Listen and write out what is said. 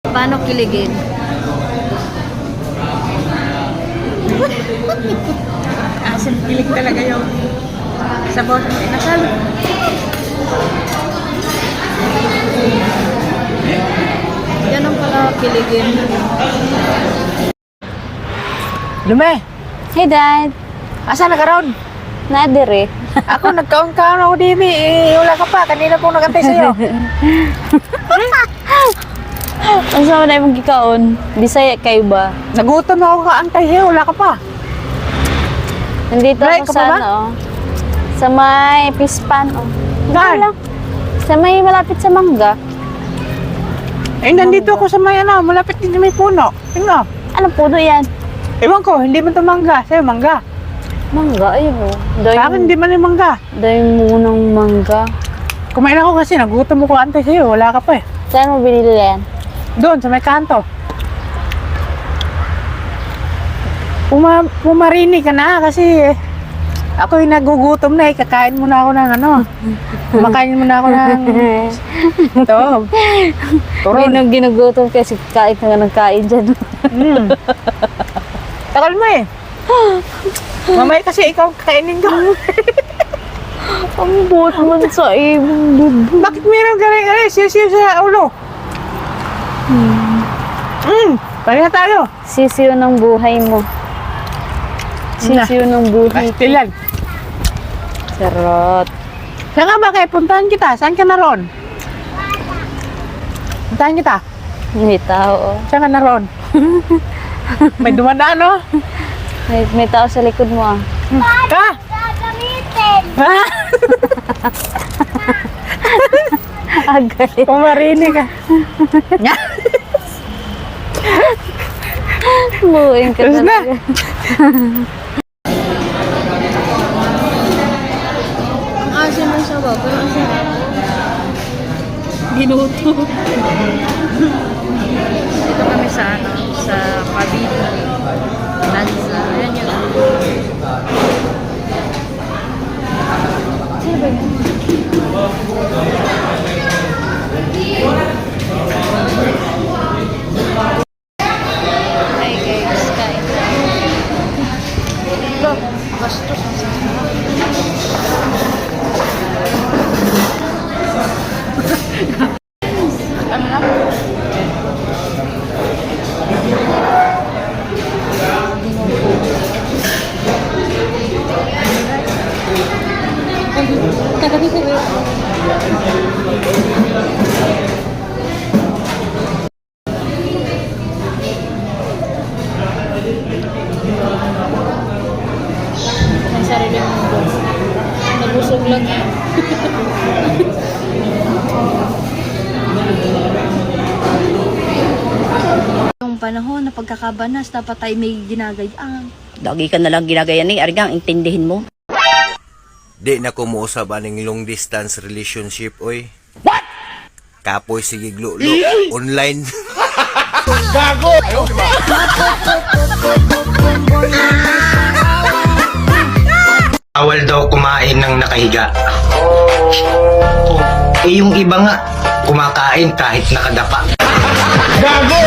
Paano kiligin? Asin kilig talaga yung sabon ng inasal. Ganun pala kiligin. Lume, Hey, Dad. asa na ka ron? Nadire. Ako, nagkaon-kaon ako dito. Wala ka pa. Kanina pong nagantay sa'yo. Ang sama na yung gikaon. Bisaya kayo ba? Nagutom ako kaantay sa'yo. Wala ka pa. Nandito Right, ako ka pa sa ba? ano, sa may Pispan, oh. Saan? Wala. Sa may malapit sa Mangga. Eh, nandito ako sa may ano. Malapit din may puno. Tingnan. Ano puno yan? Ewan ko, hindi man ito mangga. Sa'yo, mangga. Mangga, ayun oh. Sa akin, hindi man yung mangga. Dahil munang mangga. Kumain ako kasi. Nagutom ako kaantay sa'yo. Wala ka pa eh. Saan mo binili yan? Doon, sa may kanto. Pumarini ka na kasi ako yung nagugutom na eh. Kakain muna ako ng ano. Kumakain muna ako ng ito. May nang ginugutom kasi kain ka nga ng kain dyan. Takal mo eh. Mamaya kasi ikaw kainin ko. Ang buot mo sa ibang bubo. Bakit meron galing siya sa ulo? Pareha tayo. Sisiyo ng buhay mo. Sisiyo ng buhay. Pastilan. Sarot. Saan nga ba kayo? Puntahan kita. Saan ka na ron? Puntahan kita. May tao. Saan ka na ron? May dumadaan, no? May tao sa likod mo ah. Ka? Ha? Agay. Pumarini ka. Buuin ka Tapos na. talaga. Ang asin ng sabaw, pero ang sarap. Ginuto. Dito kami sa ano, sa Cavite. Lanza. Ayan yun. Sino ba yun? Hi guys, kain. Look, bastos ang sarap. Ano na? May sarili mundo. Nabusog lang yan. Yung panahon na pagkakabanas, dapat tayo may ginagayaan. Lagi ka nalang ginagayan ni Argang, intindihin mo. Di na ko muusab aning long distance relationship, oy. What? Kapoy sige glulo online. Bawal daw kumain ng nakahiga. Eh yung iba nga, kumakain kahit nakadapa. Gago!